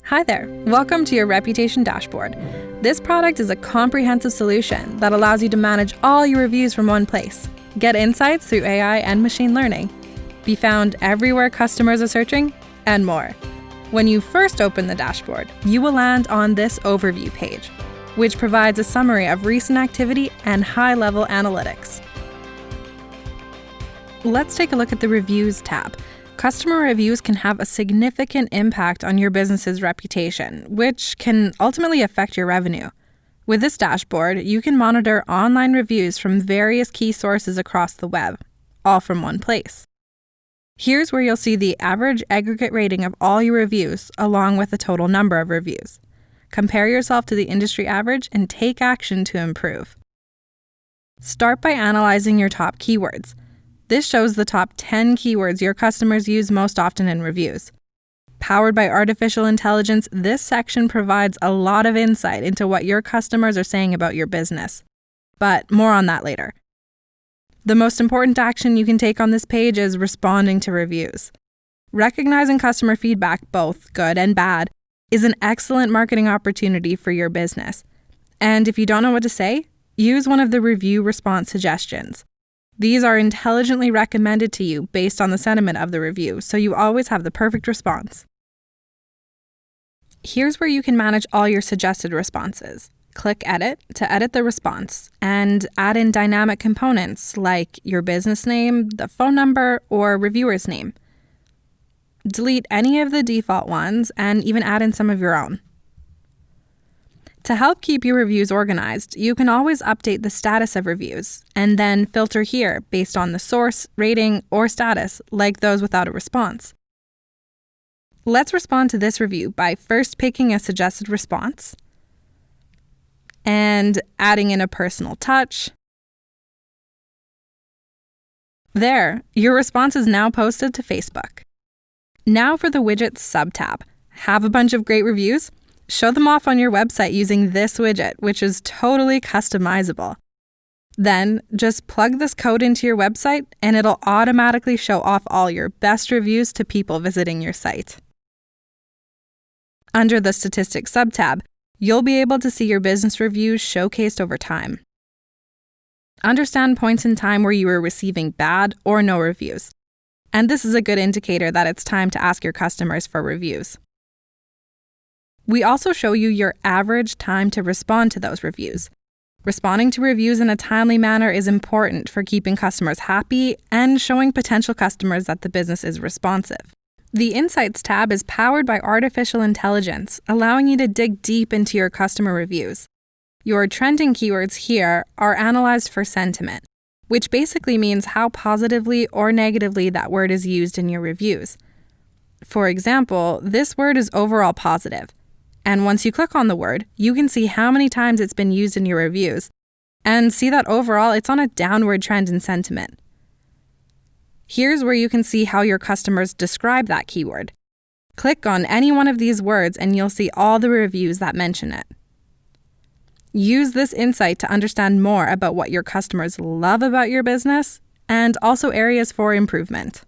Hi there, welcome to your Reputation Dashboard. This product is a comprehensive solution that allows you to manage all your reviews from one place. Get insights through AI and machine learning. Be found everywhere customers are searching, and more. When you first open the dashboard, you will land on this overview page, which provides a summary of recent activity and high-level analytics. Let's take a look at the Reviews tab. Customer reviews can have a significant impact on your business's reputation, which can ultimately affect your revenue. With this dashboard, you can monitor online reviews from various key sources across the web, all from one place. Here's where you'll see the average aggregate rating of all your reviews, along with the total number of reviews. Compare yourself to the industry average and take action to improve. Start by analyzing your top keywords. This shows the top 10 keywords your customers use most often in reviews. Powered by artificial intelligence, this section provides a lot of insight into what your customers are saying about your business. But more on that later. The most important action you can take on this page is responding to reviews. Recognizing customer feedback, both good and bad, is an excellent marketing opportunity for your business. And if you don't know what to say, use one of the review response suggestions. These are intelligently recommended to you based on the sentiment of the review, so you always have the perfect response. Here's where you can manage all your suggested responses. Click Edit to edit the response and add in dynamic components like your business name, the phone number, or reviewer's name. Delete any of the default ones and even add in some of your own. To help keep your reviews organized, you can always update the status of reviews and then filter here based on the source, rating, or status, like those without a response. Let's respond to this review by first picking a suggested response and adding in a personal touch. There, your response is now posted to Facebook. Now for the Widgets sub-tab. Have a bunch of great reviews? Show them off on your website using this widget, which is totally customizable. Then, just plug this code into your website and it'll automatically show off all your best reviews to people visiting your site. Under the Statistics sub-tab, you'll be able to see your business reviews showcased over time. Understand points in time where you were receiving bad or no reviews. And this is a good indicator that it's time to ask your customers for reviews. We also show you your average time to respond to those reviews. Responding to reviews in a timely manner is important for keeping customers happy and showing potential customers that the business is responsive. The Insights tab is powered by artificial intelligence, allowing you to dig deep into your customer reviews. Your trending keywords here are analyzed for sentiment, which basically means how positively or negatively that word is used in your reviews. For example, this word is overall positive. And once you click on the word, you can see how many times it's been used in your reviews, and see that overall it's on a downward trend in sentiment. Here's where you can see how your customers describe that keyword. Click on any one of these words and you'll see all the reviews that mention it. Use this insight to understand more about what your customers love about your business and also areas for improvement.